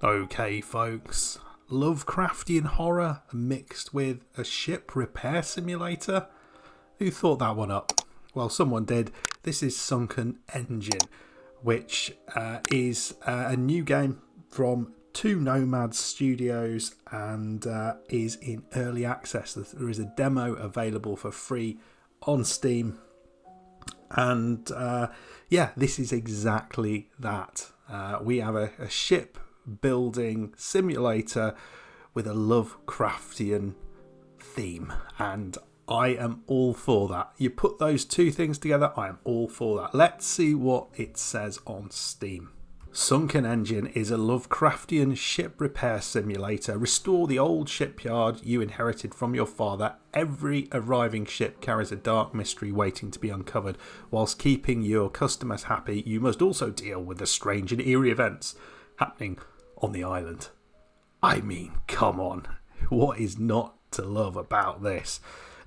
Okay, folks, Lovecraftian horror mixed with a ship repair simulator? Who thought that one up? Well, someone did. This is Sunken Engine, which is a new game from Two Nomads Studios and is in early access. There is a demo available for free on Steam. And this is exactly that. We have a ship building simulator with a Lovecraftian theme, and I am all for that. You put those two things together, I am all for that. Let's see what it says on Steam. Sunken Engine is a Lovecraftian ship repair simulator. Restore the old shipyard you inherited from your father. Every arriving ship carries a dark mystery waiting to be uncovered. Whilst keeping your customers happy, you must also deal with the strange and eerie events happening on the island. I mean, come on. What is not to love about this?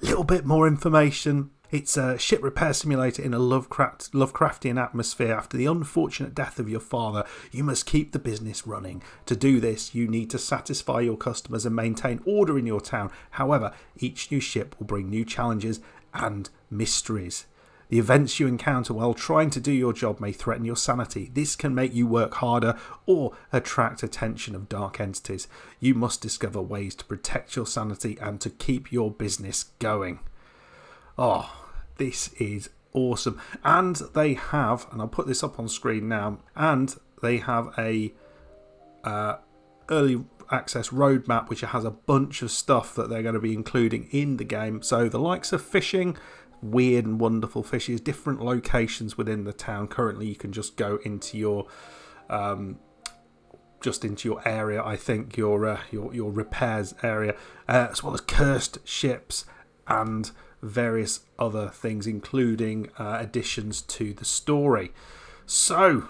A little bit more information. It's a ship repair simulator in a Lovecraftian atmosphere. After the unfortunate death of your father, you must keep the business running. To do this, you need to satisfy your customers and maintain order in your town. However, each new ship will bring new challenges and mysteries. The events you encounter while trying to do your job may threaten your sanity. This can make you work harder or attract attention of dark entities. You must discover ways to protect your sanity and to keep your business going. Oh, this is awesome. And they have, and I'll put this up on screen now, and they have a early access roadmap which has a bunch of stuff that they're going to be including in the game. So the likes of fishing, weird and wonderful fishes, different locations within the town. Currently you can just go into your area, I think, your repairs area, as well as cursed ships and various other things, including additions to the story. So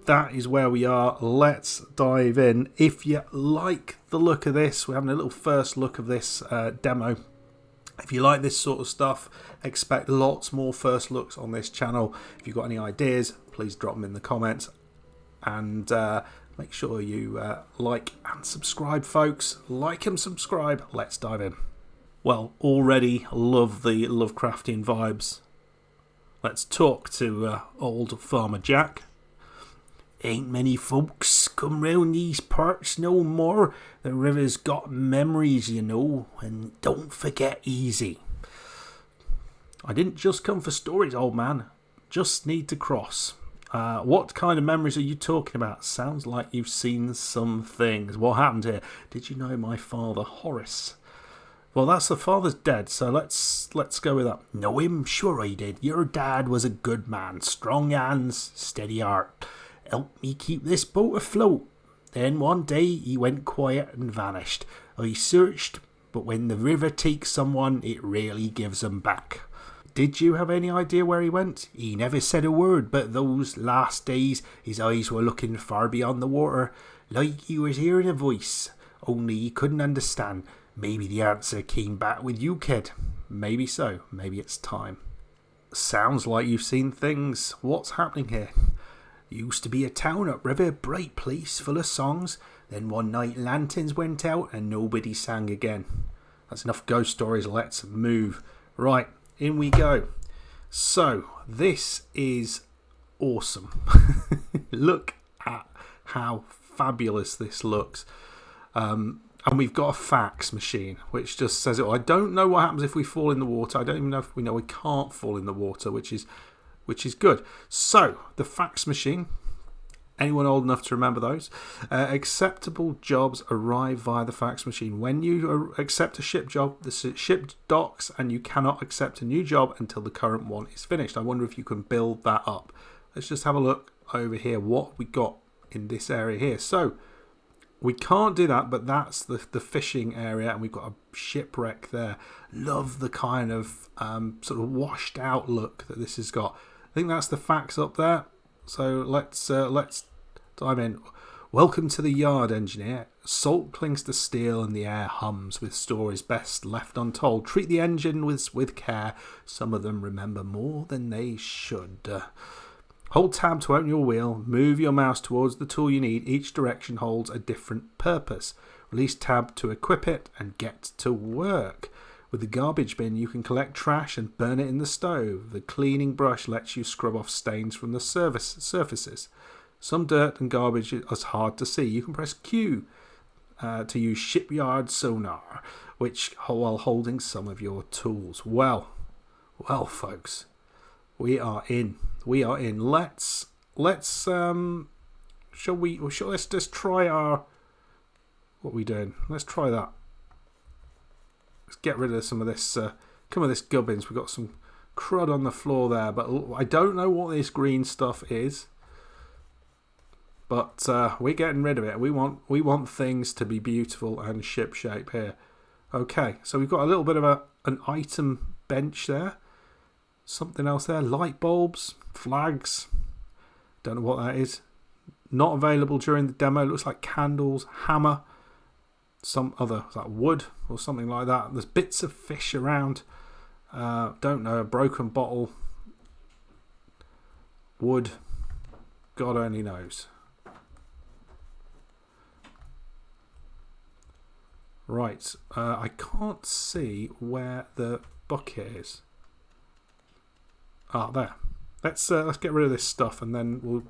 that is where we are. Let's dive in. If you like the look of this, we're having a little first look of this demo. If you like this sort of stuff, expect lots more first looks on this channel. If you've got any ideas, please drop them in the comments. And make sure you like and subscribe, folks. Like and subscribe. Let's dive in. Well, already love the Lovecraftian vibes. Let's talk to old Farmer Jack. Ain't many folks come round these parts no more. The river's got memories, you know, and don't forget easy. I didn't just come for stories, old man. Just need to cross. What kind of memories are you talking about? Sounds like you've seen some things. What happened here? Did you know my father, Horace? Well, the father's dead, so let's go with that. Know him? Sure I did. Your dad was a good man. Strong hands, steady heart. Helped me keep this boat afloat. Then one day he went quiet and vanished. I searched, but when the river takes someone, it rarely gives them back. Did you have any idea where he went? He never said a word, but those last days his eyes were looking far beyond the water, like he was hearing a voice, only he couldn't understand. Maybe the answer came back with you, kid. Maybe so. Maybe it's time. Sounds like you've seen things. What's happening here? Used to be a town upriver, bright place full of songs. Then one night lanterns went out and nobody sang again. That's enough ghost stories. Let's move. Right, in we go. So, this is awesome. Look at how fabulous this looks. And we've got a fax machine, which just says it all. I don't know what happens if we fall in the water. I don't even know if we know we can't fall in the water, which is good. So, the fax machine, anyone old enough to remember those? Acceptable jobs arrive via the fax machine. When you accept a ship job, the ship docks and you cannot accept a new job until the current one is finished. I wonder if you can build that up. Let's just have a look over here, what we got in this area here. So, we can't do that, but that's the fishing area, and we've got a shipwreck there. Love the kind of sort of washed out look that this has got. I think that's the fax up there. So let's dive in. Welcome to the yard, engineer. Salt clings to steel and the air hums with stories best left untold. Treat the engine with care. Some of them remember more than they should. Hold tab to open your wheel. Move your mouse towards the tool you need. Each direction holds a different purpose. Release tab to equip it and get to work. With the garbage bin, you can collect trash and burn it in the stove. The cleaning brush lets you scrub off stains from the surfaces. Some dirt and garbage is hard to see. You can press Q to use shipyard sonar, while holding some of your tools. Well, folks, we are in. Let's just try our. What are we doing? Let's try that. Let's get rid of some of this gubbins. We've got some crud on the floor there, but I don't know what this green stuff is. But we're getting rid of it. We want things to be beautiful and shipshape here. Okay, so we've got a little bit of an item bench there. Something else there. Light bulbs, flags. Don't know what that is. Not available during the demo. Looks like candles, hammer, some other like wood or something like that. There's bits of fish around. Don't know. A broken bottle. Wood. God only knows. Right, I can't see where the bucket is. Ah, there. Let's get rid of this stuff and then we'll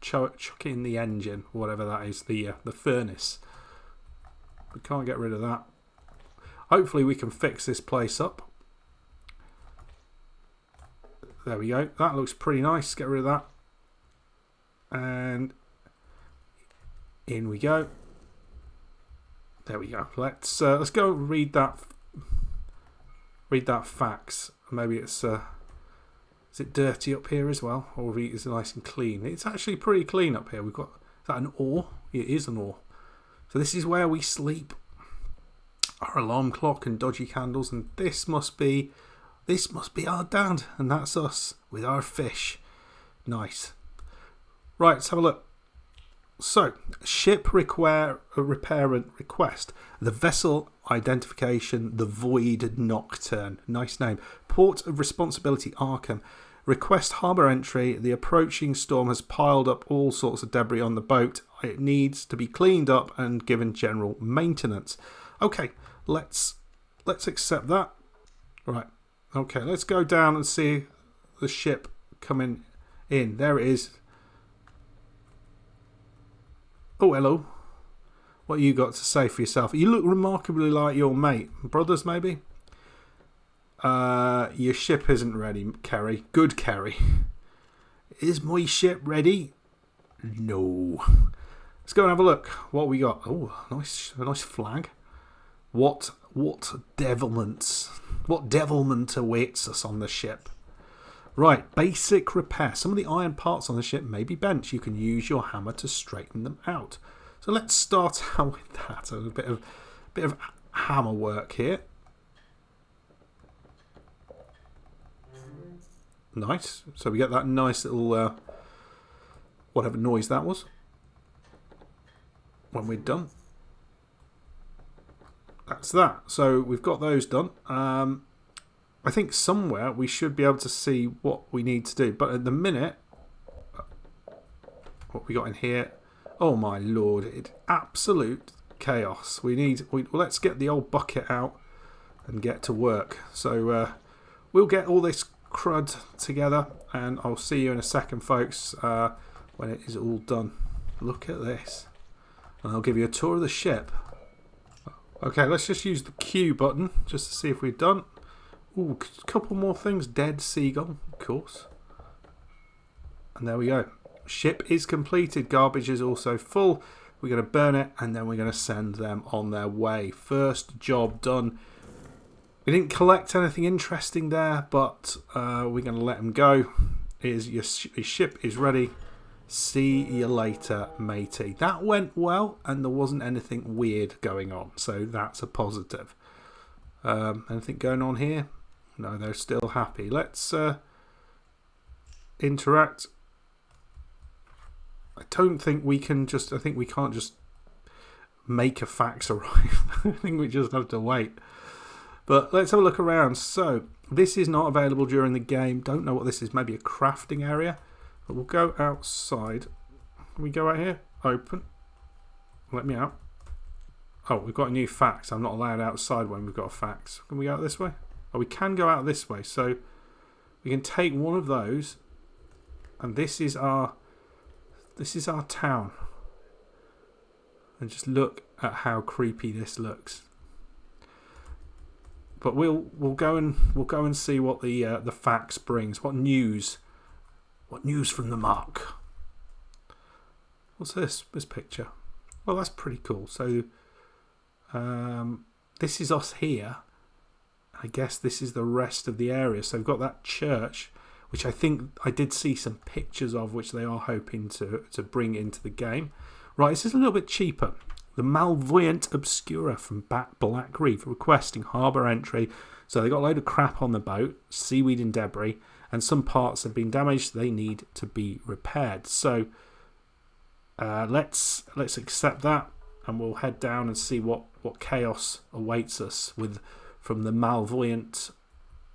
chuck it in the engine, whatever that is, the furnace. We can't get rid of that. Hopefully we can fix this place up. There we go. That looks pretty nice. Get rid of that. And in we go. There we go. Let's go read that. Read that fax. Maybe it's is it dirty up here as well, or is it nice and clean? It's actually pretty clean up here. We've got, is that an oar? It is an oar. So this is where we sleep. Our alarm clock and dodgy candles, and this must be our dad, and that's us with our fish. Nice. Right, let's have a look. So, ship repair request. The vessel identification, the Void Nocturne. Nice name. Port of Responsibility, Arkham. Request harbour entry. The approaching storm has piled up all sorts of debris on the boat. It needs to be cleaned up and given general maintenance. Okay, let's accept that. Right. Okay, let's go down and see the ship coming in. There it is. Oh, hello. What you got to say for yourself? You look remarkably like your mate. Brothers, maybe? Your ship isn't ready, Kerry. Good, Kerry. Is my ship ready? No. Let's go and have a look. What we got? Oh, a nice flag. What devilment awaits us on the ship? Right, basic repair. Some of the iron parts on the ship may be bent. You can use your hammer to straighten them out. So let's start out with that. A bit of hammer work here. Nice. So we get that nice little whatever noise that was when we're done. That's that. So we've got those done. I think somewhere we should be able to see what we need to do. But at the minute, what we got in here, oh my lord, it's absolute chaos. Let's get the old bucket out and get to work. So we'll get all this crud together and I'll see you in a second, folks, when it is all done. Look at this. And I'll give you a tour of the ship. Okay, let's just use the Q button just to see if we're done. Ooh, a couple more things. Dead seagull, of course. And there we go. Ship is completed. Garbage is also full. We're going to burn it and then we're going to send them on their way. First job done. We didn't collect anything interesting there, but we're going to let them go. Your ship is ready. See you later, matey. That went well and there wasn't anything weird going on, so that's a positive. Anything going on here? No, they're still happy. Let's interact. I don't think we can just... I think we can't just make a fax arrive. I think we just have to wait. But let's have a look around. So, this is not available during the game. Don't know what this is. Maybe a crafting area. But we'll go outside. Can we go out here? Open. Let me out. Oh, we've got a new fax. I'm not allowed outside when we've got a fax. Can we go out this way? Oh, we can go out this way. So we can take one of those, and this is our town. And just look at how creepy this looks. But we'll go and see what the fax brings. What news? What news from the mark? What's this? This picture. Well, that's pretty cool. So this is us here. I guess this is the rest of the area. So we've got that church, which I think I did see some pictures of, which they are hoping to bring into the game. Right, this is a little bit cheaper. The Malvoyant Obscura from Black Reef requesting harbour entry. So they got a load of crap on the boat, seaweed and debris, and some parts have been damaged. They need to be repaired. So let's accept that, and we'll head down and see what chaos awaits us from the Malvoyant,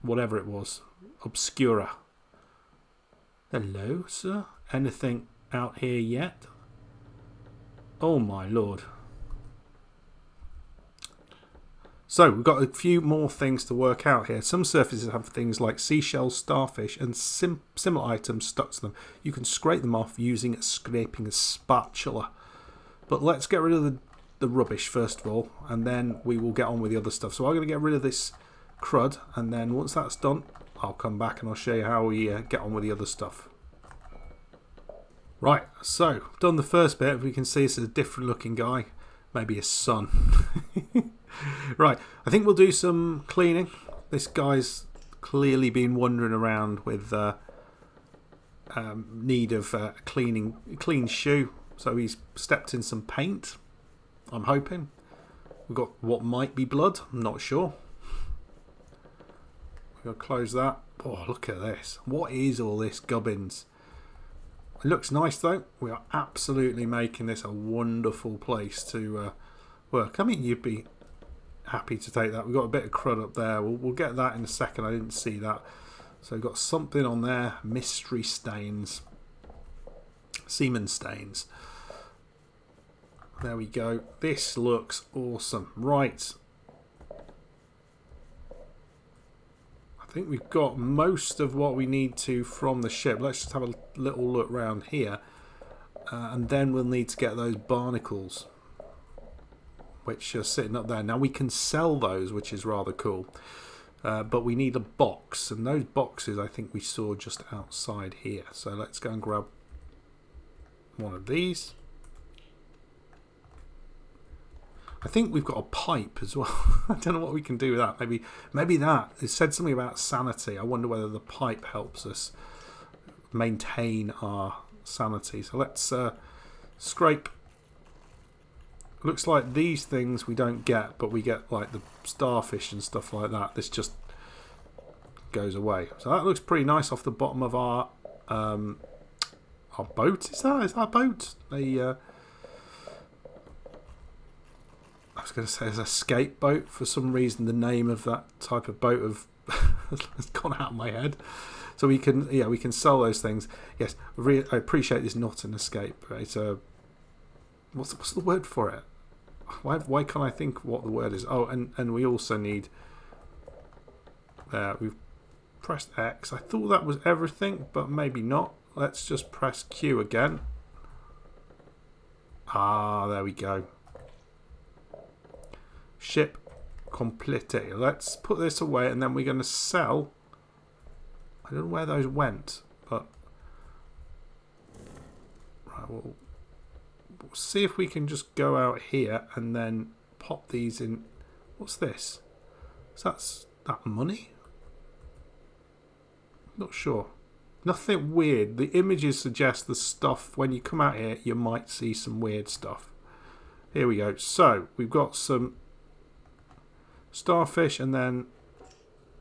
whatever it was, Obscura. Hello, sir. Anything out here yet? Oh my lord. So we've got a few more things to work out here. Some surfaces have things like seashells, starfish, and similar items stuck to them. You can scrape them off using a scraping spatula. But let's get rid of the rubbish first of all, and then we will get on with the other stuff. So I'm going to get rid of this crud, and then once that's done, I'll come back and I'll show you how we get on with the other stuff. Right, so done the first bit. We can see this is a different looking guy, maybe his son. Right, I think we'll do some cleaning. This guy's clearly been wandering around with need of a clean shoe, so he's stepped in some paint. I'm hoping. We've got what might be blood. I'm not sure. We'll close that. Oh, look at this. What is all this gubbins? It looks nice though. We are absolutely making this a wonderful place to work. I mean, you'd be happy to take that. We've got a bit of crud up there. We'll get that in a second. I didn't see that. So we've got something on there. Mystery stains. Semen stains. There we go. This looks awesome. Right. I think we've got most of what we need to from the ship. Let's just have a little look around here. And then we'll need to get those barnacles, which are sitting up there. Now we can sell those, which is rather cool. But we need a box. And those boxes I think we saw just outside here. So let's go and grab one of these. I think we've got a pipe as well. I don't know what we can do with that. Maybe that. It said something about sanity. I wonder whether the pipe helps us maintain our sanity. So let's scrape. Looks like these things we don't get, but we get like the starfish and stuff like that. This just goes away. So that looks pretty nice off the bottom of our boat. Is that a boat? I was going to say it's a skate boat. For some reason, the name of that type of boat has gone out of my head. So we can sell those things. Yes, I appreciate this not an escape. It's a what's the word for it? Why can't I think what the word is? Oh, and we also need. We've pressed X. I thought that was everything, but maybe not. Let's just press Q again. Ah, there we go. Ship complete. Let's put this away, and then we're going to sell. I don't know where those went, but right, we'll see if we can just go out here and then pop these in. What's this? Is that money? Not sure. Nothing weird. The images suggest the stuff. When you come out here, you might see some weird stuff. Here we go. So we've got some starfish and then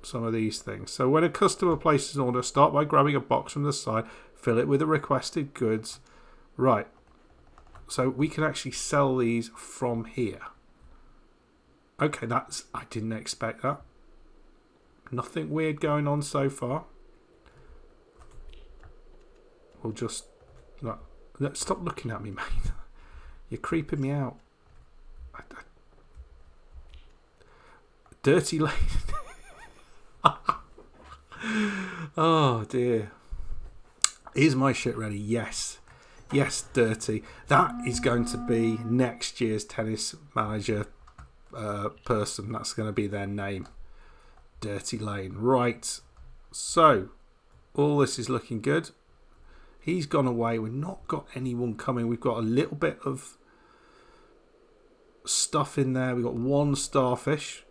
some of these things. So when a customer places an order, start by grabbing a box from the side, fill it with the requested goods. Right. So we can actually sell these from here. Okay, I didn't expect that. Nothing weird going on so far. we'll just... stop looking at me, mate. You're creeping me out. Dirty lane. Oh dear. Is my shit ready? Yes. Yes, Dirty. That is going to be next year's tennis manager person. That's going to be their name. Dirty Lane. Right. So, all this is looking good. He's gone away. We've not got anyone coming. We've got a little bit of stuff in there. We've got one starfish,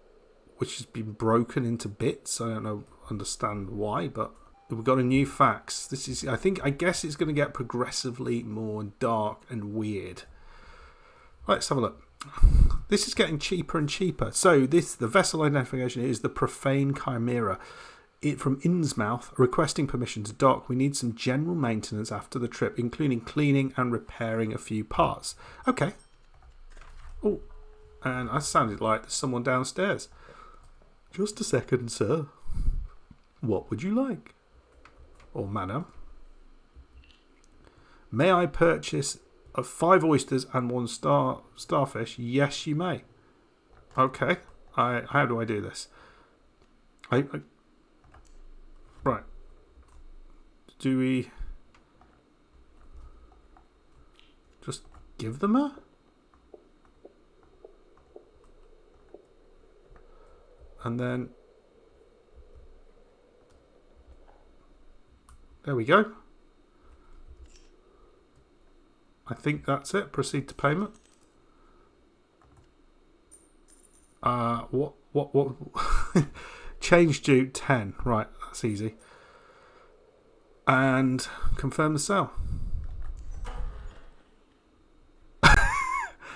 which has been broken into bits. I don't understand why, but we've got a new fax. This is, I guess it's going to get progressively more dark and weird. Right, let's have a look. This is getting cheaper and cheaper. So the vessel identification is the Profane Chimera. From Innsmouth, requesting permission to dock. We need some general maintenance after the trip, including cleaning and repairing a few parts. Okay. Oh, and I sounded like there's someone downstairs. Just a second, sir. What would you like? Or madam? May I purchase 5 oysters and 1 starfish? Yes, you may. Okay. How do I do this? Right. Do we just give them a? And then there we go. I think that's it. Proceed to payment. What? Change due 10. Right, that's easy. And confirm the sale.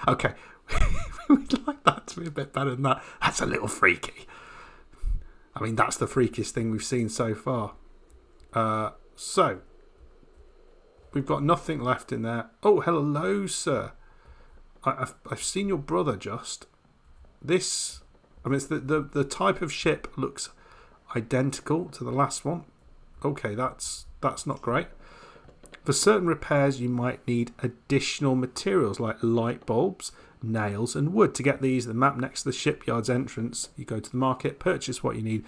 Okay. We'd like that to be a bit better than that. That's a little freaky. I mean, that's the freakiest thing we've seen so far. So, we've got nothing left in there. Oh, hello, sir. I've seen your brother just. This... I mean, it's the type of ship looks identical to the last one. Okay, that's not great. For certain repairs, you might need additional materials like light bulbs, nails, and wood. To get these, the map next to the shipyard's entrance, you go to the market, purchase what you need,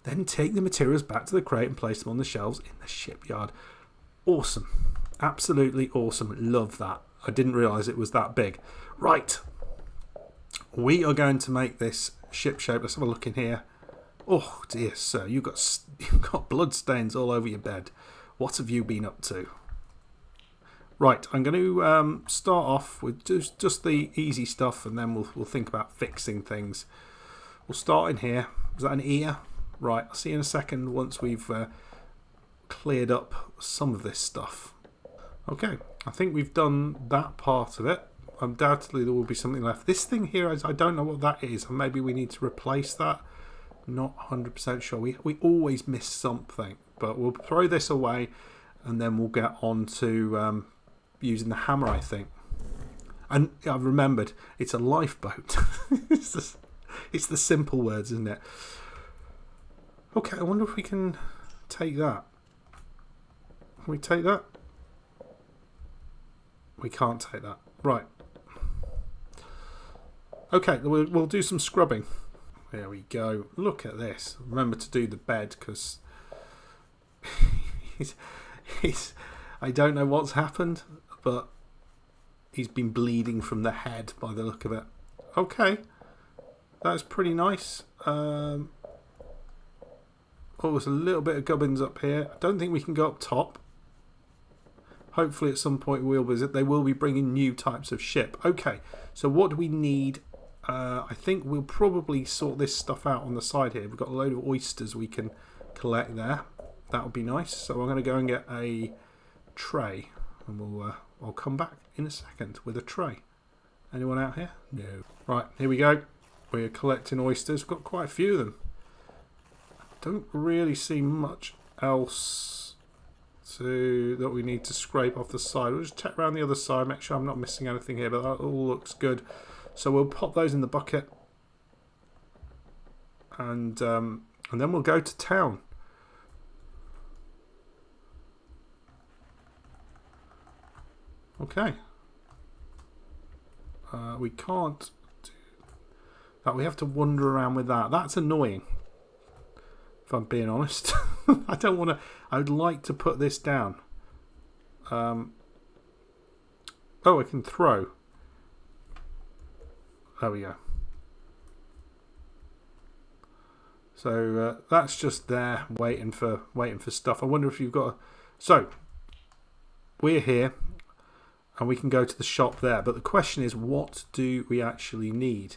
then take the materials back to the crate and place them on the shelves in the shipyard. Awesome. Absolutely awesome. Love that. I didn't realise it was that big. Right. We are going to make this ship shape. Let's have a look in here. Oh dear sir, you've got blood stains all over your bed. What have you been up to? Right, I'm going to start off with just the easy stuff, and then we'll think about fixing things. We'll start in here. Is that an ear? Right, I'll see you in a second once we've cleared up some of this stuff. Okay, I think we've done that part of it. Undoubtedly there will be something left. This thing here, I don't know what that is. Maybe we need to replace that. Not 100% sure. We always miss something. But we'll throw this away, and then we'll get on to using the hammer, I think. And I've remembered, it's a lifeboat. It's the simple words, isn't it? Okay, I wonder if we can take that. Can we take that? We can't take that. Right. Okay, we'll do some scrubbing. There we go. Look at this. Remember to do the bed, because I don't know what's happened, but he's been bleeding from the head by the look of it. Okay. That's pretty nice. Oh, there's a little bit of gubbins up here. I don't think we can go up top. Hopefully at some point we'll visit. They will be bringing new types of ship. Okay, so what do we need? I think we'll probably sort this stuff out on the side here. We've got a load of oysters we can collect there. That would be nice. So I'm going to go and get a tray, and I'll come back in a second with a tray. Anyone out here? No. Right, here we go. We're collecting oysters. We've got quite a few of them. Don't really see much else that we need to scrape off the side. We'll just check around the other side, make sure I'm not missing anything here, but that all looks good. So we'll pop those in the bucket, and then we'll go to town. Okay. We can't do that. We have to wander around with that. That's annoying, if I'm being honest. I don't want to. I would like to put this down. Oh, I can throw. There we go. So that's just there, waiting for stuff. I wonder if you've got. So we're here, and we can go to the shop there. But the question is, what do we actually need?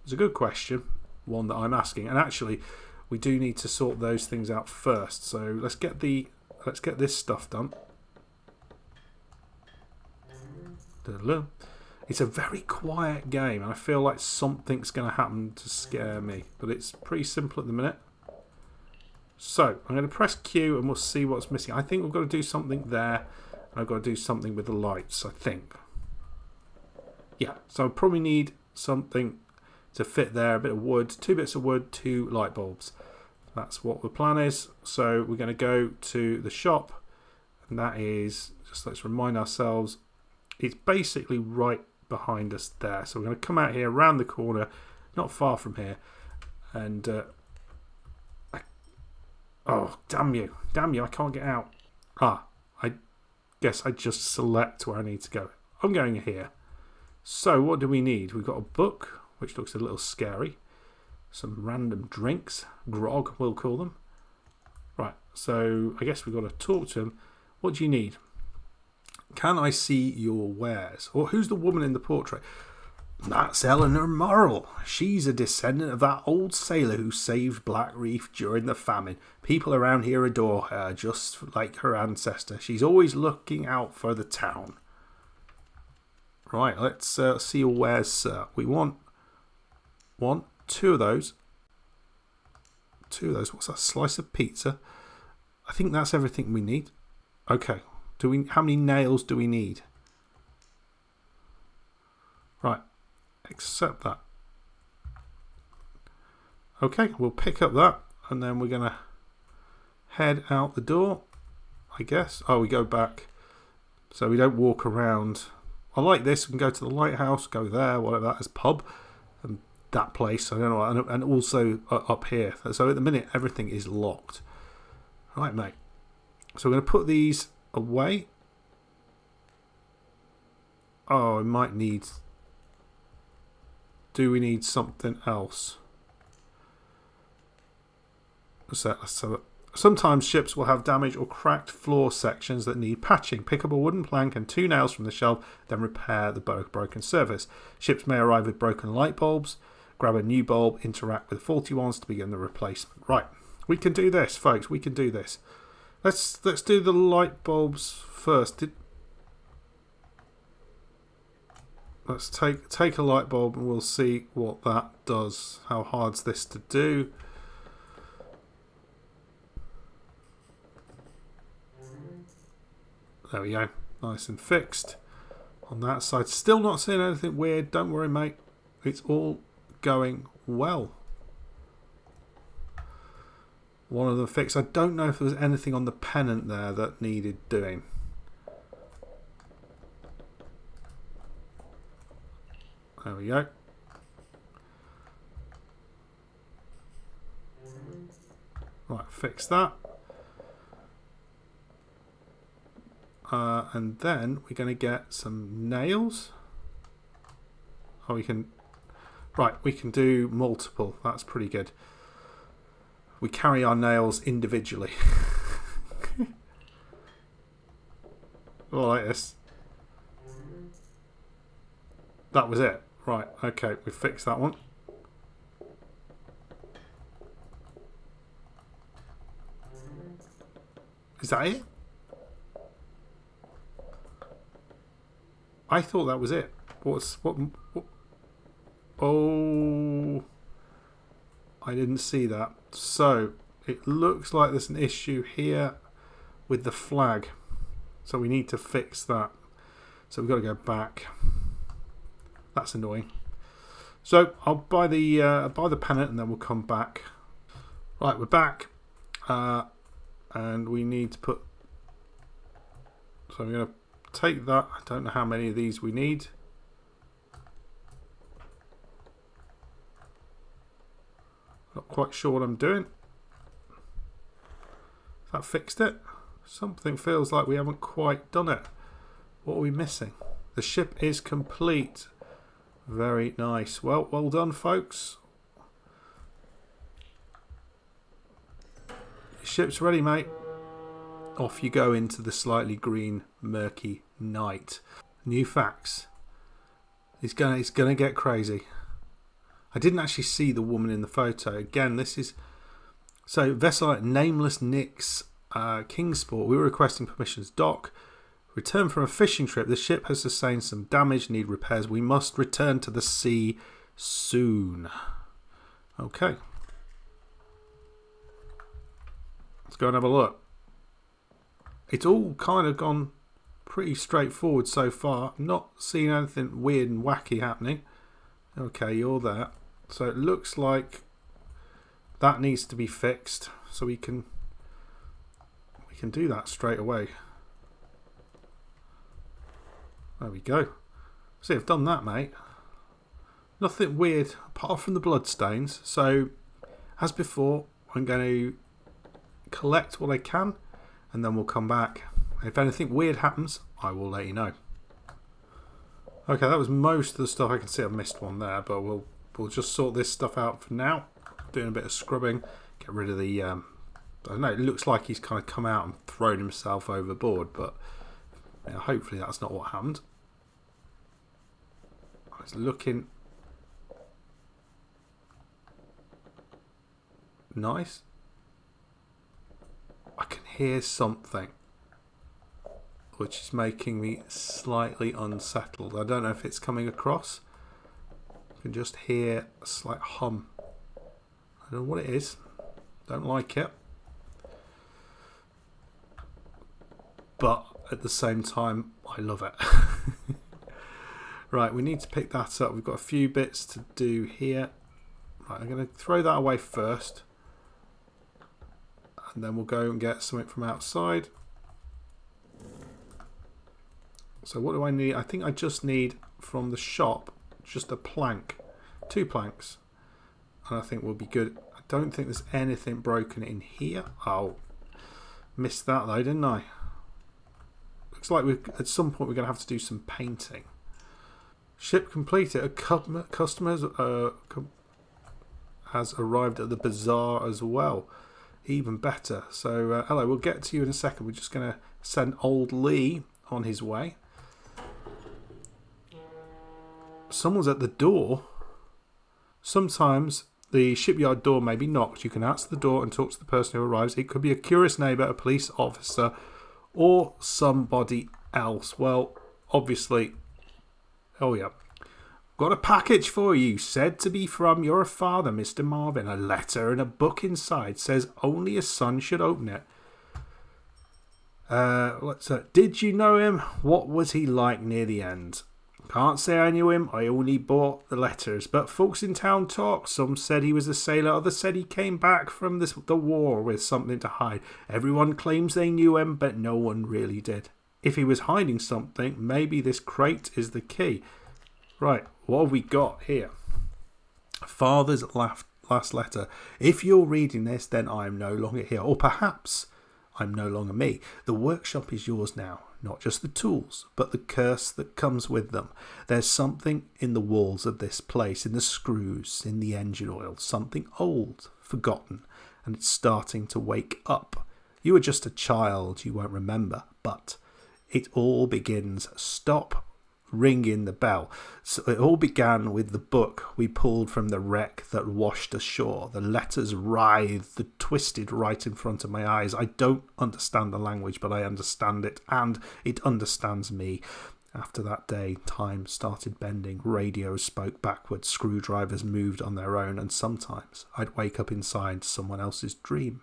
It's a good question, one that I'm asking. And actually, we do need to sort those things out first. So let's get this stuff done. It's a very quiet game, and I feel like something's going to happen to scare me. But it's pretty simple at the minute. So I'm going to press Q, and we'll see what's missing. I think we've got to do something there, and I've got to do something with the lights, I think. Yeah, so I probably need something to fit there. A bit of wood, 2 bits of wood, 2 light bulbs. That's what the plan is. So we're going to go to the shop, and that is, just let's remind ourselves, it's basically right behind us there. So we're going to come out here around the corner, not far from here, and oh, damn you, I can't get out. I guess I just select where I need to go. I'm going here. So what do we need? We've got a book, which looks a little scary, some random drinks, grog we'll call them. Right, so I guess we've got to talk to him. What do you need? Can I see your wares? Or who's the woman in the portrait? That's Eleanor Morrill. She's a descendant of that old sailor who saved Black Reef during the famine. People around here adore her, just like her ancestor. She's always looking out for the town. Right, let's see your wares, sir. We want 2 of those. 2 of those. What's that? Slice of pizza. I think that's everything we need. Okay. How many nails do we need? Right. Accept that. Okay, we'll pick up that, and then we're going to head out the door, I guess. Oh, we go back. So we don't walk around. I like this. We can go to the lighthouse, go there, whatever that is, pub, and that place. I don't know. And also up here. So at the minute, everything is locked. Right, mate. So we're going to put these away. Oh, I might need. Do we need something else? Let's have it. Sometimes ships will have damaged or cracked floor sections that need patching. Pick up a wooden plank and 2 nails from the shelf, then repair the broken surface. Ships may arrive with broken light bulbs. Grab a new bulb, interact with faulty ones to begin the replacement. Right, we can do this, folks. We can do this. Let's do the light bulbs first. Let's take a light bulb and we'll see what that does. How hard's this to do? There we go. Nice and fixed on that side. Still not seeing anything weird. Don't worry, mate. It's all going well. One of them fixed. I don't know if there was anything on the pennant there that needed doing. There we go. Right, fix that. And then we're going to get some nails. Oh, we can... Right, we can do multiple. That's pretty good. We carry our nails individually. Like this. That was it. Right, okay, we fixed that one. Is that it? I thought that was it. What? Oh, I didn't see that. So it looks like there's an issue here with the flag. So we need to fix that. So we've got to go back. That's annoying. So I'll buy the pennant and then we'll come back. Right, we're back, and we need to put. So I'm going to take that. I don't know how many of these we need. Not quite sure what I'm doing. That fixed it? Something feels like we haven't quite done it. What are we missing? The ship is complete. Very nice. Well done, folks. Your ship's ready, mate. Off you go into the slightly green, murky night. New facts. It's gonna get crazy. I didn't actually see the woman in the photo. Again, this is... So, vessel at Nameless Nick's Kingsport. We were requesting permissions. Dock. Return from a fishing trip. The ship has sustained some damage. Need repairs. We must return to the sea soon. Okay. Let's go and have a look. It's all kind of gone pretty straightforward so far. Not seeing anything weird and wacky happening. Okay, you're there. So it looks like that needs to be fixed. So we can do that straight away. There we go. See, I've done that, mate. Nothing weird apart from the blood stains. So, as before, I'm going to collect what I can, and then we'll come back. If anything weird happens, I will let you know. Okay, that was most of the stuff. I can see I've missed one there, but we'll just sort this stuff out for now. Doing a bit of scrubbing, get rid of the... I don't know, it looks like he's kind of come out and thrown himself overboard, but hopefully that's not what happened. It's looking nice. I can hear something which is making me slightly unsettled. I don't know if it's coming across. I can just hear a slight hum. I don't know what it is. Don't like it. But at the same time, I love it. Right, we need to pick that up. We've got a few bits to do here. Right, I'm going to throw that away first. And then we'll go and get something from outside. So what do I need? I think I just need from the shop just a plank. 2 planks. And I think we'll be good. I don't think there's anything broken in here. Oh, missed that though, didn't I? Looks like at some point we're going to have to do some painting. Ship completed. A customer has arrived at the bazaar as well. Even better. So, hello, we'll get to you in a second. We're just going to send old Lee on his way. Someone's at the door. Sometimes the shipyard door may be knocked. You can answer the door and talk to the person who arrives. It could be a curious neighbour, a police officer, or somebody else. Well, obviously... Oh, yeah. Got a package for you, said to be from your father, Mr. Marvin. A letter and a book inside. Says only a son should open it. Did you know him? What was he like near the end? Can't say I knew him. I only bought the letters. But folks in town talk. Some said he was a sailor. Others said he came back from the war with something to hide. Everyone claims they knew him, but no one really did. If he was hiding something, maybe this crate is the key. Right, what have we got here? Father's last letter. If you're reading this, then I am no longer here. Or perhaps I'm no longer me. The workshop is yours now. Not just the tools, but the curse that comes with them. There's something in the walls of this place, in the screws, in the engine oil. Something old, forgotten, and it's starting to wake up. You were just a child, you won't remember, but it all begins. Stop ringing the bell. So it all began with the book we pulled from the wreck that washed ashore. The letters writhed, twisted right in front of my eyes. I don't understand the language, but I understand it, and it understands me. After that day, time started bending. Radios spoke backwards. Screwdrivers moved on their own, and sometimes I'd wake up inside someone else's dream.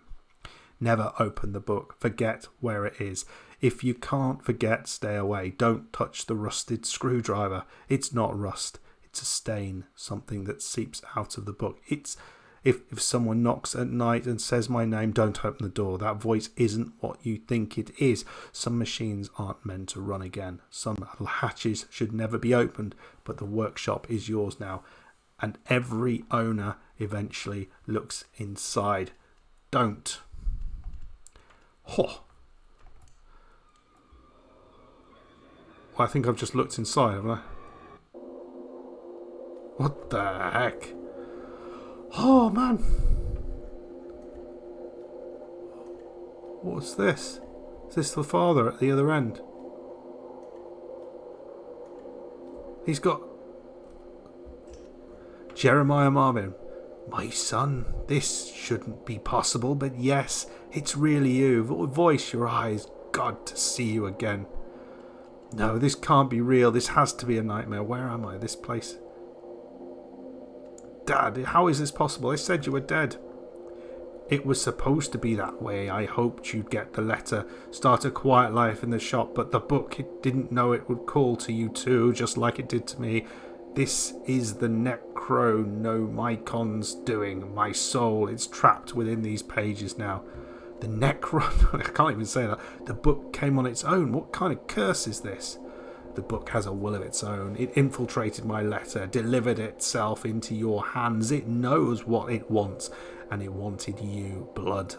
Never open the book. Forget where it is. If you can't forget, stay away. Don't touch the rusted screwdriver. It's not rust. It's a stain, something that seeps out of the book. It's If someone knocks at night and says my name, don't open the door. That voice isn't what you think it is. Some machines aren't meant to run again. Some hatches should never be opened, but the workshop is yours now. And every owner eventually looks inside. Don't. Oh. Well, I think I've just looked inside, haven't I? What the heck? Oh, man. What's this? Is this the father at the other end? He's got... Jeremiah Marvin. My son, this shouldn't be possible, but yes, it's really you. Voice, your eyes. God, to see you again. No, this can't be real. This has to be a nightmare. Where am I? This place? Dad, how is this possible? I said you were dead. It was supposed to be that way. I hoped you'd get the letter, start a quiet life in the shop, but the book, it didn't know it would call to you too, just like it did to me. This is the Necronomicon's doing. My soul, it's trapped within these pages now. The I can't even say that. The book came on its own. What kind of curse is this? The book has a will of its own. It infiltrated my letter, delivered itself into your hands. It knows what it wants, and it wanted you. Blood.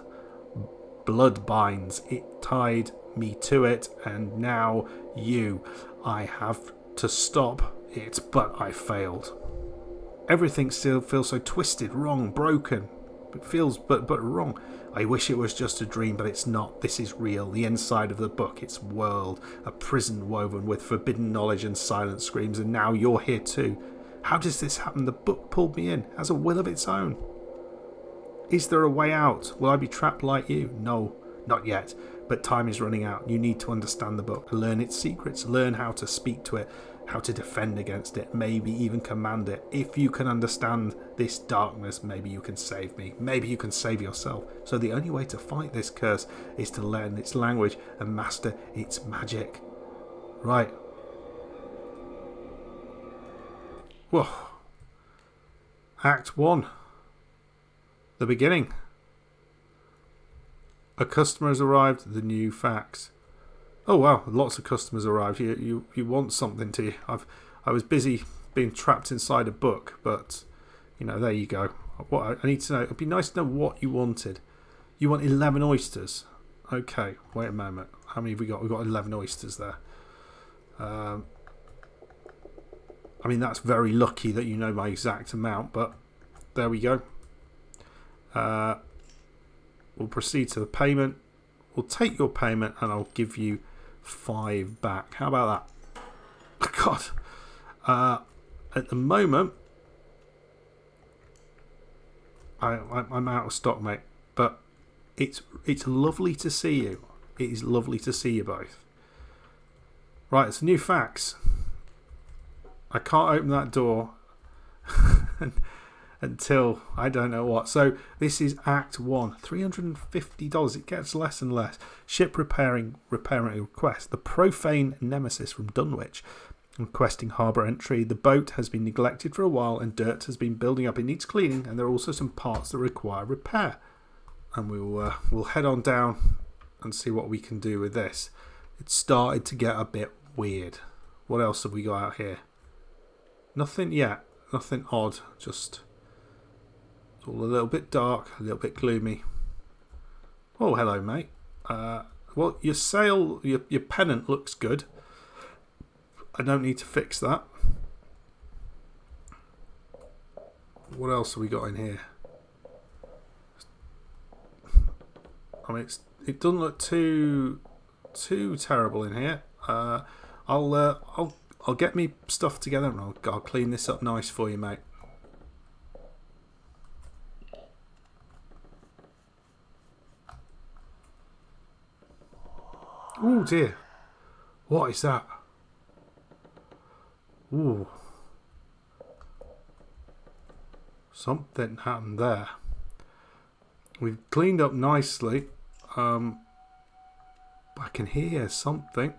Blood binds. It tied me to it, and now you. I have to stop it, but I failed. Everything still feels so twisted, wrong, broken. It feels but wrong. I wish it was just a dream, but it's not. This is real. The inside of the book, its world, a prison woven with forbidden knowledge and silent screams, and now you're here too. How does this happen? The book pulled me in, has a will of its own. Is there a way out? Will I be trapped like you? No, not yet. But time is running out. You need to understand the book, learn its secrets, learn how to speak to it, how to defend against it, maybe even command it. If you can understand this darkness, maybe you can save me. Maybe you can save yourself. So the only way to fight this curse is to learn its language and master its magic. Right. Whoa. Act 1. The beginning. A customer has arrived. The new facts. Oh wow, lots of customers arrived. You want something to you. I was busy being trapped inside a book, but there you go. What I need to know, it'd be nice to know what you wanted. You want 11 oysters. Okay, wait a moment. How many have we got? We've got 11 oysters there. I mean, that's very lucky that you know my exact amount, but there we go. We'll proceed to the payment. We'll take your payment and I'll give you 5 back. How about that? God. At the moment, I'm out of stock, mate. But it's lovely to see you. It is lovely to see you both. Right, it's new facts. I can't open that door until I don't know what. So this is Act 1. $350. It gets less and less. Ship repairing request. The profane nemesis from Dunwich. Requesting harbour entry. The boat has been neglected for a while and dirt has been building up. It needs cleaning and there are also some parts that require repair. And we'll head on down and see what we can do with this. It started to get a bit weird. What else have we got out here? Nothing yet. Nothing odd. Just it's all a little bit dark, a little bit gloomy. Oh, hello, mate. Well, your sail, your pennant looks good. I don't need to fix that. What else have we got in here? I mean, it doesn't look too terrible in here. I'll get me stuff together and I'll clean this up nice for you, mate. Oh dear, what is that? Ooh, something happened there. We've cleaned up nicely. I can hear something.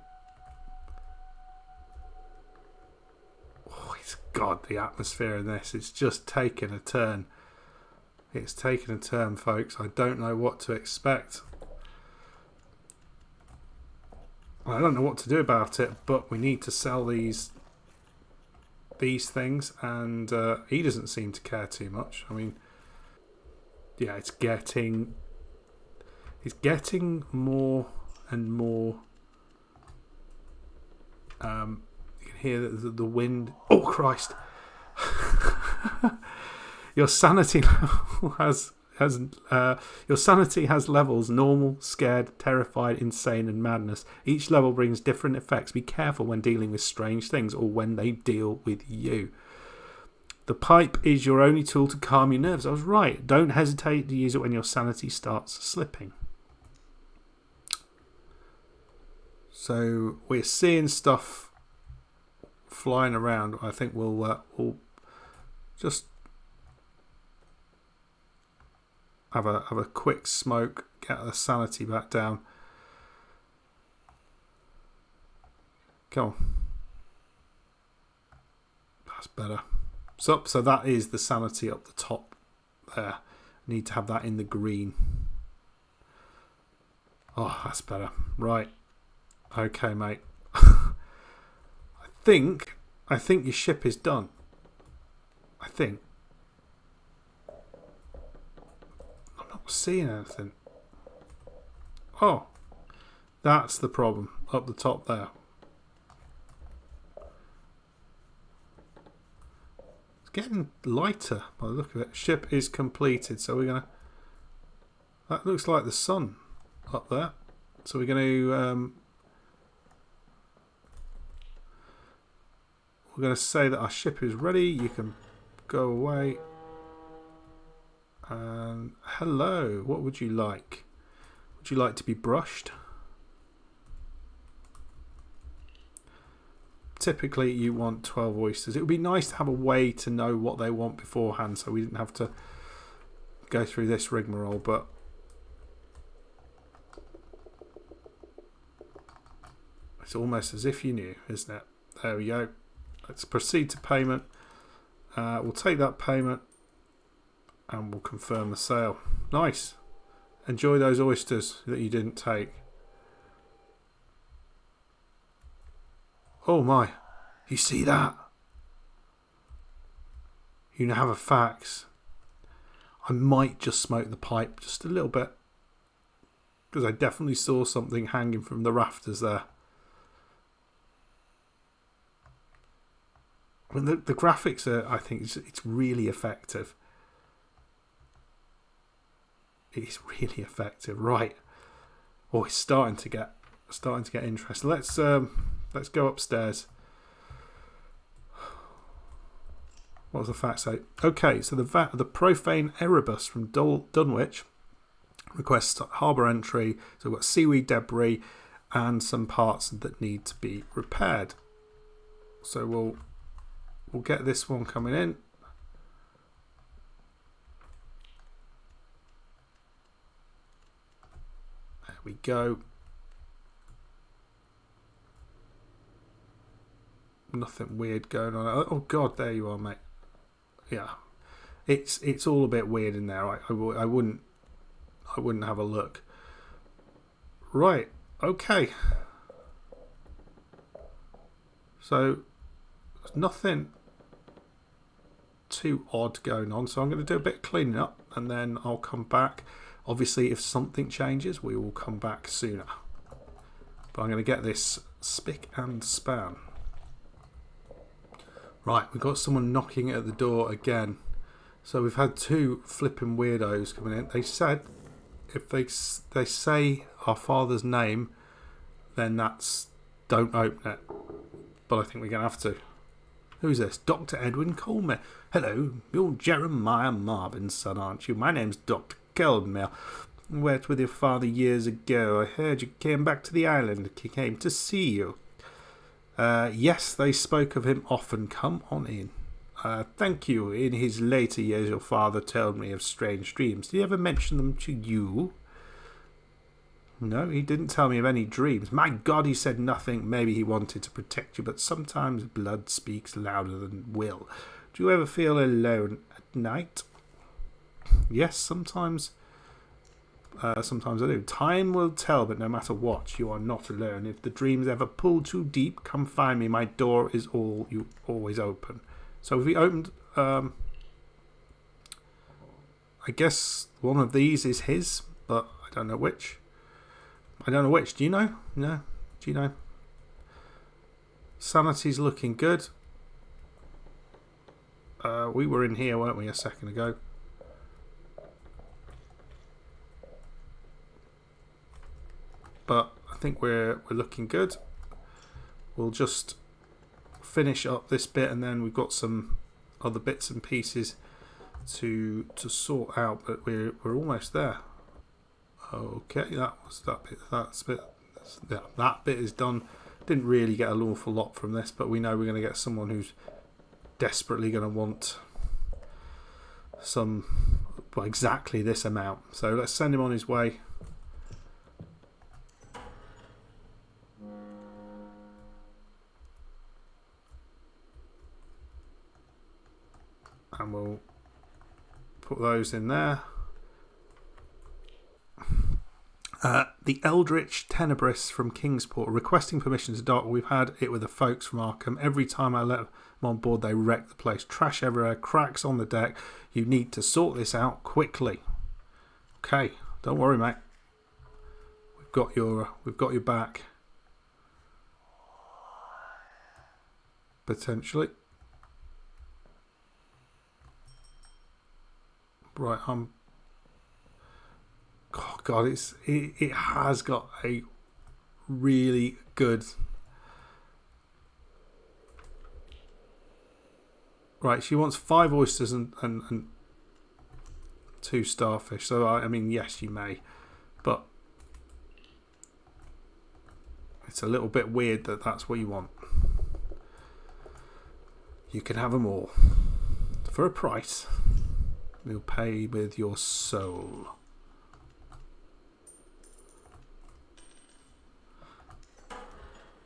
Oh, it's God, the atmosphere in this, it's just taken a turn. It's taken a turn, folks. I don't know what to expect. I don't know what to do about it, but we need to sell these things, and he doesn't seem to care too much. I mean, yeah, it's getting more and more. You can hear the wind. Oh Christ! Your sanity level has levels: normal, scared, terrified, insane, and madness. Each level brings different effects. Be careful when dealing with strange things or when they deal with you. The pipe is your only tool to calm your nerves. I was right. Don't hesitate to use it when your sanity starts slipping. So we're seeing stuff flying around. I think we'll just have a quick smoke, get the sanity back down. Come on. That's better. So that is the sanity up the top there. Need to have that in the green. Oh, that's better. Right. Okay, mate. I think your ship is done. I think. I'm not seeing anything. Oh, that's the problem up the top there. It's getting lighter by the look of it. Ship is completed, so we're gonna. That looks like the sun up there. So we're going to. We're going to say that our ship is ready. You can go away. And hello, what would you like? Would you like to be brushed? Typically you want 12 oysters. It would be nice to have a way to know what they want beforehand so we didn't have to go through this rigmarole, but it's almost as if you knew, isn't it? There we go. Let's proceed to payment. We'll take that payment and we'll confirm the sale. Nice. Enjoy those oysters that you didn't take. Oh my. You see that? You now have a fax. I might just smoke the pipe just a little bit, because I definitely saw something hanging from the rafters there. I mean, the graphics are, I think it's really effective. It's really effective, right? Oh, it's starting to get interesting. Let's go upstairs. What does the fact say? Okay, so the profane Erebus from Dunwich requests harbour entry. So we've got seaweed debris and some parts that need to be repaired. So we'll get this one coming in. There we go. Nothing weird going on. Oh God, there you are, mate. Yeah, it's all a bit weird in there. I wouldn't have a look. Right. Okay. So there's nothing too odd going on. So I'm going to do a bit of cleaning up and then I'll come back. Obviously, if something changes, we will come back sooner. But I'm going to get this spick and span. Right, we've got someone knocking at the door again. So we've had two flipping weirdos coming in. They said if they say our father's name, then that's don't open it. But I think we're going to have to. Who's this? Dr. Edwin Coleman. Hello, you're Jeremiah Marvin's son, aren't you? My name's Dr. Coleman. I worked with your father years ago. I heard you came back to the island. He came to see you. Yes, they spoke of him often. Come on in. Thank you. In his later years, your father told me of strange dreams. Did he ever mention them to you? No, he didn't tell me of any dreams. My God, he said nothing. Maybe he wanted to protect you, but sometimes blood speaks louder than will. Do you ever feel alone at night? Yes, sometimes I do. Time will tell, but no matter what, you are not alone. If the dreams ever pull too deep, come find me. My door is always open. So if we opened, I guess one of these is his, but I don't know which. Do you know? No? Do you know? Sanity's looking good. We were in here, weren't we, a second ago? But I think we're looking good. We'll just finish up this bit, and then we've got some other bits and pieces to sort out. But we're almost there. Okay, that was that bit. That bit is done. Didn't really get an awful lot from this, but we know we're going to get someone who's desperately going to want exactly this amount. So let's send him on his way. And we'll put those in there. The Eldritch Tenebris from Kingsport requesting permission to dock. We've had it with the folks from Arkham. Every time I let them on board, they wreck the place. Trash everywhere, cracks on the deck. You need to sort this out quickly. Okay, don't worry, mate. We've got your back. Potentially. Right, oh God, it has got a really good. Right, she wants 5 oysters and 2 starfish. So I mean, yes, you may, but it's a little bit weird that that's what you want. You can have them all for a price. You'll pay with your soul.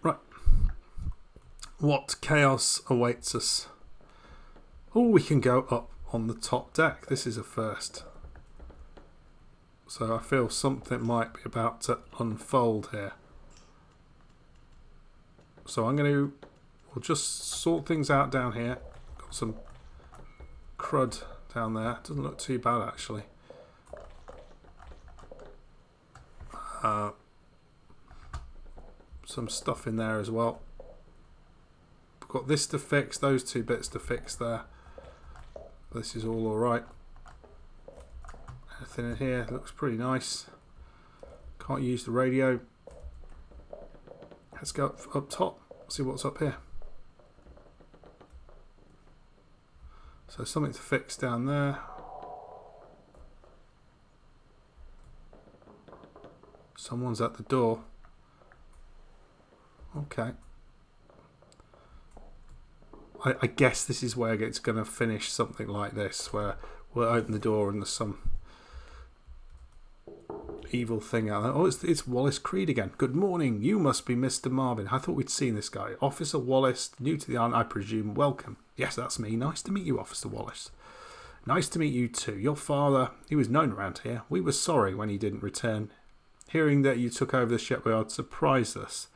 Right. What chaos awaits us? Oh, we can go up on the top deck. This is a first. So I feel something might be about to unfold here. So we'll just sort things out down here. Got some crud down there. Doesn't look too bad, actually. Some stuff in there as well. We've got this to fix, those 2 bits to fix there. This is all alright. Anything in here looks pretty nice. Can't use the radio. Let's go up top, see what's up here. So something to fix down there. Someone's at the door. Okay. I guess this is where it's going to finish something like this, where we'll open the door and there's some evil thing out there. Oh, it's Wallace Creed again. Good morning. You must be Mr. Marvin. I thought we'd seen this guy. Officer Wallace, new to the island, I presume. Welcome. Yes, that's me. Nice to meet you, Officer Wallace. Nice to meet you too. Your father, he was known around here. We were sorry when he didn't return. Hearing that you took over the shipyard surprised us.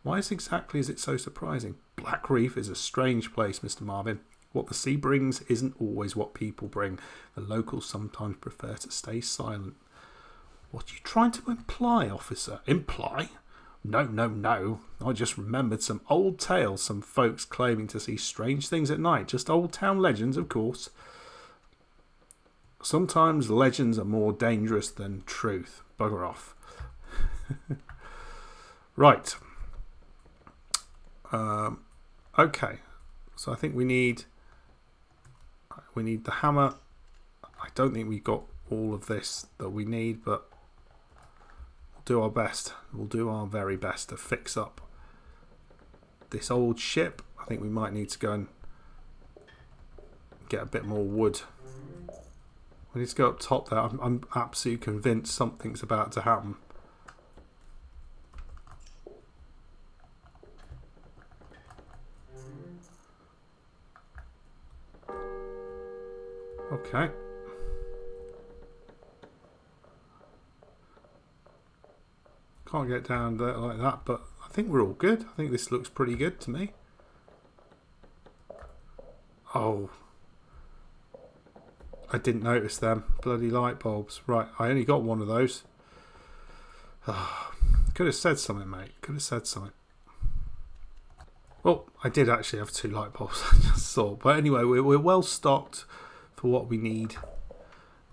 Why exactly is it so surprising? Black Reef is a strange place, Mr. Marvin. What the sea brings isn't always what people bring. The locals sometimes prefer to stay silent. What are you trying to imply, officer? Imply? No. I just remembered some old tales, some folks claiming to see strange things at night. Just old town legends, of course. Sometimes legends are more dangerous than truth. Bugger off. Right. Okay. So I think we need the hammer. I don't think we got all of this that we need, but we'll do our best. We'll do our very best to fix up this old ship. I think we might need to go and get a bit more wood. We need to go up top there. I'm absolutely convinced something's about to happen. Okay. Can't get down there like that, but I think we're all good. I think this looks pretty good to me. Oh, I didn't notice them. Bloody light bulbs. Right, I only got one of those. Oh, could have said something, mate. Could have said something. Well, I did actually have 2 light bulbs, I just thought. But anyway, we're well stocked for what we need.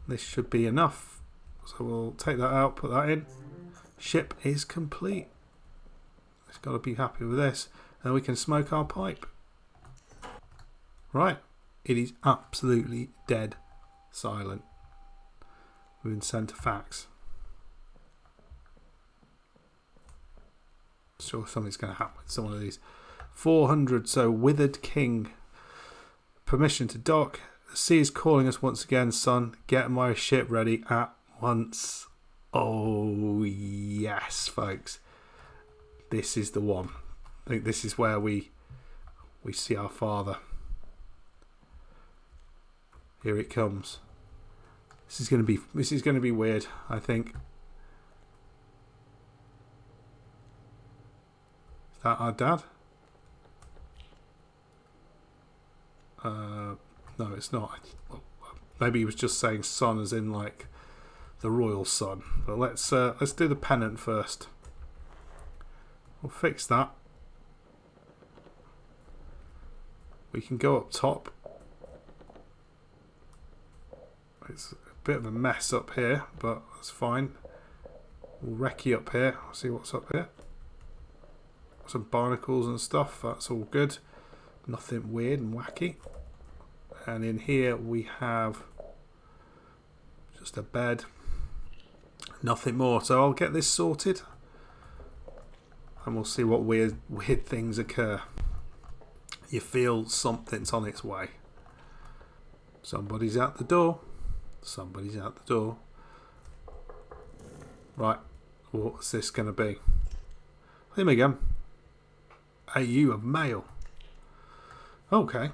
This should be enough. So we'll take that out, put that in. Ship is complete. It's got to be happy with this. And we can smoke our pipe. Right. It is absolutely dead silent. We've been sent a fax. Sure something's going to happen with some of these. 400, so Withered King. Permission to dock. The sea is calling us once again, son. Get my ship ready at once. Oh, yes, folks. This is the one. I think this is where we see our father. Here it comes. This is going to be weird, I think. Is that our dad? No, it's not. Maybe he was just saying son as in like the royal son. But let's do the pennant first. We'll fix that. We can go up top. It's a bit of a mess up here, but that's fine. We'll recce up here. See what's up here. Some barnacles and stuff. That's all good. Nothing weird and wacky. And in here we have just a bed. Nothing more. So I'll get this sorted. And we'll see what weird things occur. You feel something's on its way. Somebody's at the door. Somebody's at the door. Right. What's this going to be? Here we go. AU of mail. Okay.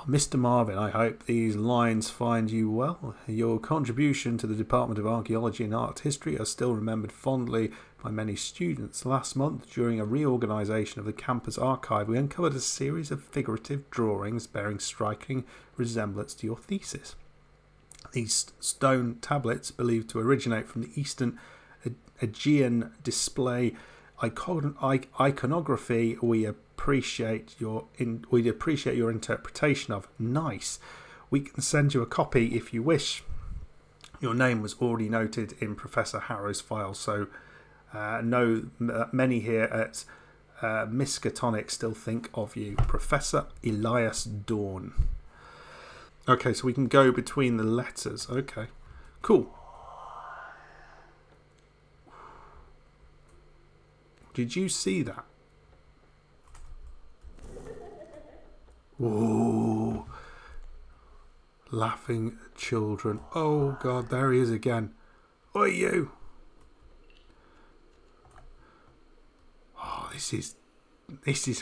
Mr. Marvin, I hope these lines find you well. Your contribution to the Department of Archaeology and Art History are still remembered fondly by many students. Last month, during a reorganisation of the campus archive, we uncovered a series of figurative drawings bearing striking resemblance to your thesis. These stone tablets, believed to originate from the Eastern Aegean display iconography, we'd appreciate your interpretation of. Nice. We can send you a copy if you wish. Your name was already noted in Professor Harrow's file, so know that many here at Miskatonic still think of you. Professor Elias Dawn. Okay, so we can go between the letters. Okay, cool. Did you see that? Whoa. Laughing children. Oh God, there he is again. Oi, you. Oh, this is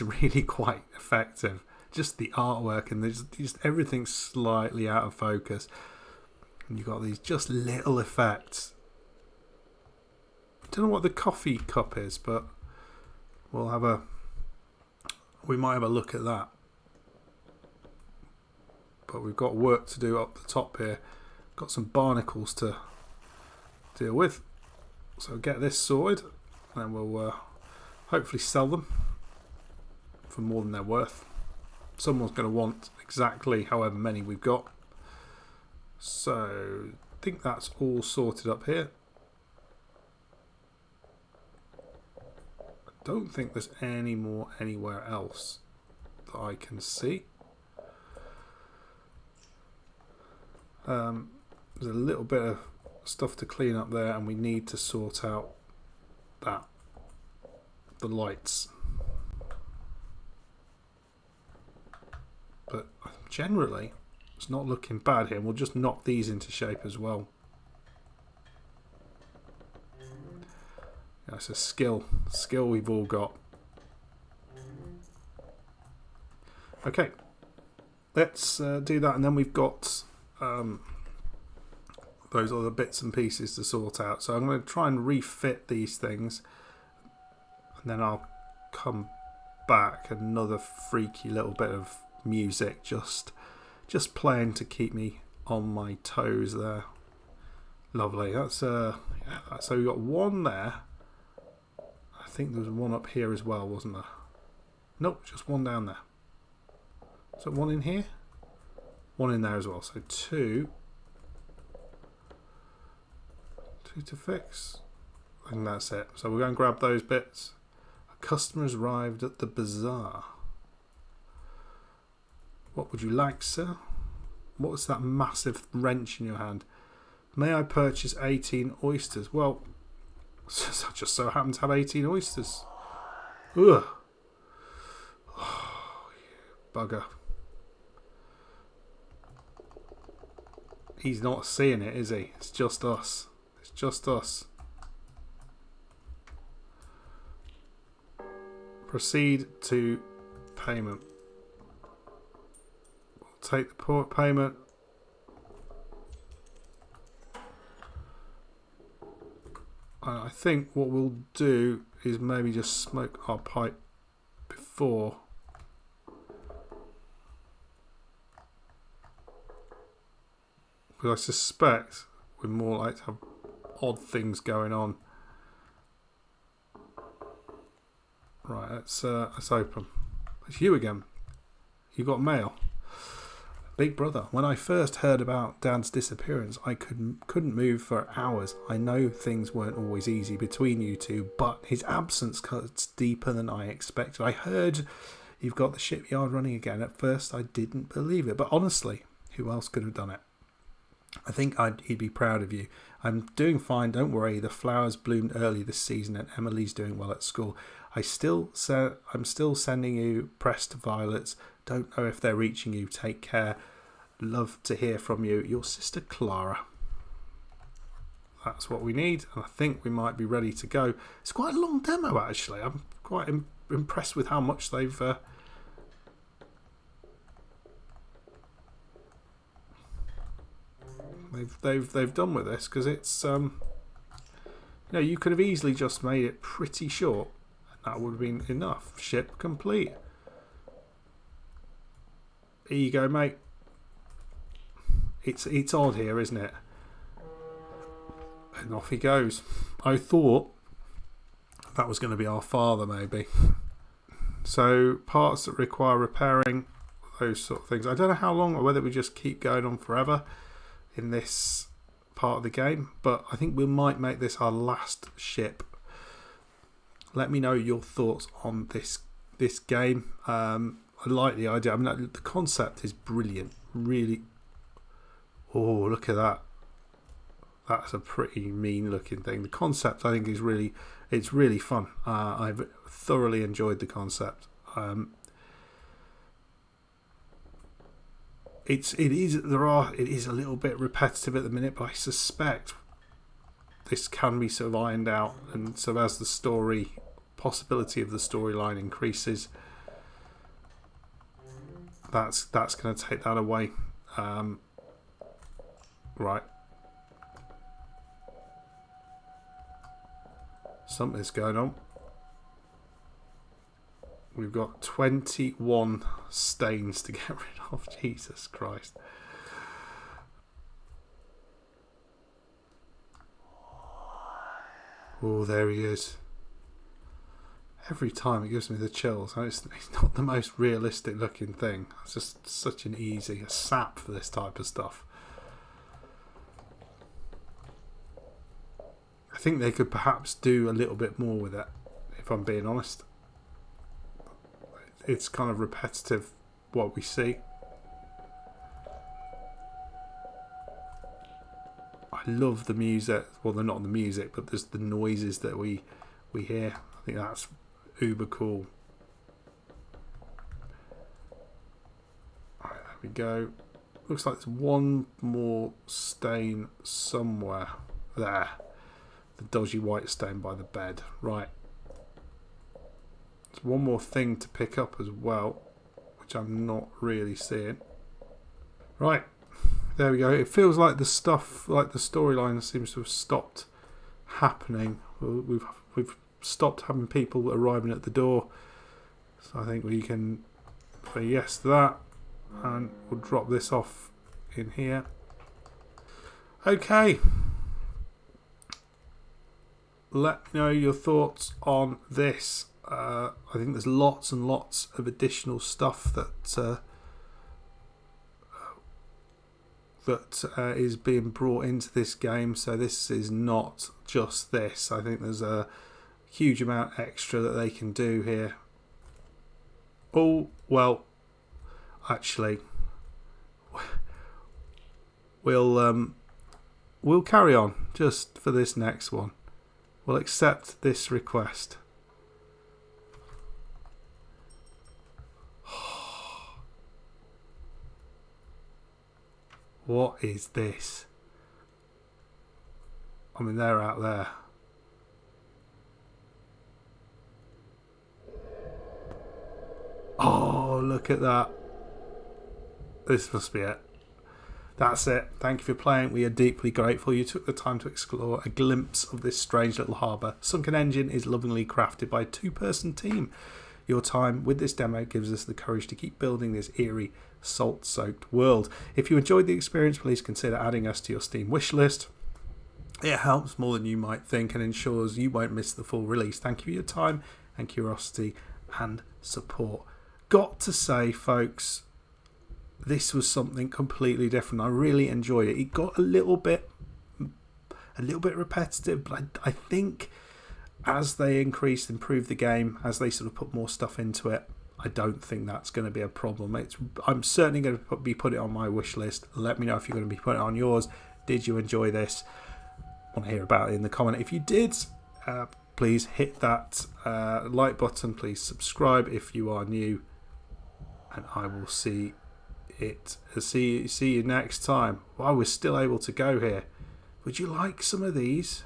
really quite effective. Just the artwork and there's just everything's slightly out of focus. And you've got these just little effects. I don't know what the coffee cup is, but we might have a look at that. But we've got work to do up the top here. Got some barnacles to deal with. So get this sorted and we'll hopefully sell them for more than they're worth. Someone's going to want exactly however many we've got. So I think that's all sorted up here. I don't think there's any more anywhere else that I can see. There's a little bit of stuff to clean up there, and we need to sort out the lights. But generally, it's not looking bad here, and we'll just knock these into shape as well. That's a skill we've all got. Okay, let's do that, and then we've got the those other bits and pieces to sort out. So I'm going to try and refit these things, and then I'll come back. Another freaky little bit of music just playing to keep me on my toes there. Lovely. That's so we got one there. I think there was one up here as well, wasn't there? Nope, just one down there. So one in here, one in there as well. So two to fix. And that's it. So we're going to grab those bits. A customer's arrived at the bazaar. What would you like, sir? What's that massive wrench in your hand? May I purchase 18 oysters? Well, I just so happen to have 18 oysters. Ugh. Oh, bugger. He's not seeing it, is he? It's just us. It's just us. Proceed to payment. We'll take the payment. I think what we'll do is maybe just smoke our pipe before. Because I suspect we're more likely to have odd things going on. Right, let's open. It's you again. You got mail. Big brother, when I first heard about Dad's disappearance, I couldn't move for hours. I know things weren't always easy between you two, but his absence cuts deeper than I expected. I heard you've got the shipyard running again. At first, I didn't believe it, but honestly, who else could have done it? I think he'd be proud of you. I'm doing fine, don't worry. The flowers bloomed early this season and Emily's doing well at school. I'm still sending you pressed violets. Don't know if they're reaching you. Take care. Love to hear from you. Your sister Clara. That's what we need, and I think we might be ready to go. It's quite a long demo, actually. I'm quite impressed with how much they've done with this, because it's you could have easily just made it pretty short, and that would have been enough. Ship complete. Here you go, mate. It's odd here, isn't it? And off he goes. I thought that was going to be our father, maybe. So parts that require repairing, those sort of things. I don't know how long, or whether we just keep going on forever in this part of the game, but I think we might make this our last ship. Let me know your thoughts on this game. I like the idea. I mean, the concept is brilliant. Really. Oh, look at that. That's a pretty mean looking thing. The concept, I think, is really fun. I've thoroughly enjoyed the concept. It is a little bit repetitive at the minute, but I suspect this can be sort of ironed out, and so as the possibility of the storyline increases, that's going to take that away. Right. Something's going on. We've got 21 stains to get rid of. Jesus Christ. Oh, there he is. Every time it gives me the chills. It's not the most realistic looking thing. It's just such an easy sap for this type of stuff. I think they could perhaps do a little bit more with it, if I'm being honest. It's kind of repetitive what we see. I love the music. Well, they're not the music, but there's the noises that we hear. I think that's uber cool. Alright, there we go. Looks like there's one more stain somewhere. There. The dodgy white stain by the bed. Right. There's one more thing to pick up as well, which I'm not really seeing. Right. There we go. It feels like the stuff, like the storyline seems to have stopped happening. We've stopped having people arriving at the door. So I think we can say yes to that. And we'll drop this off in here. Okay. Let me know your thoughts on this. I think there's lots and lots of additional stuff that is being brought into this game. So this is not just this. I think there's a huge amount extra that they can do here. Oh, well, actually, we'll carry on just for this next one. We'll accept this request. What is this? I mean, they're out there. Oh, look at that. This must be it. That's it. Thank you for playing. We are deeply grateful you took the time to explore a glimpse of this strange little harbour. Sunken Engine is lovingly crafted by a two-person team. Your time with this demo gives us the courage to keep building this eerie, salt-soaked world. If you enjoyed the experience, please consider adding us to your Steam wishlist. It helps more than you might think and ensures you won't miss the full release. Thank you for your time and curiosity and support. Got to say, folks, this was something completely different. I really enjoyed it. It got a little bit repetitive, but I think as they improve the game, as they sort of put more stuff into it, I don't think that's going to be a problem. I'm certainly going to be putting it on my wish list. Let me know if you're going to be putting it on yours. Did you enjoy this? I want to hear about it in the comment. If you did, please hit that like button. Please subscribe if you are new, and I will see you next time. Wow, we're still able to go here. Would you like some of these?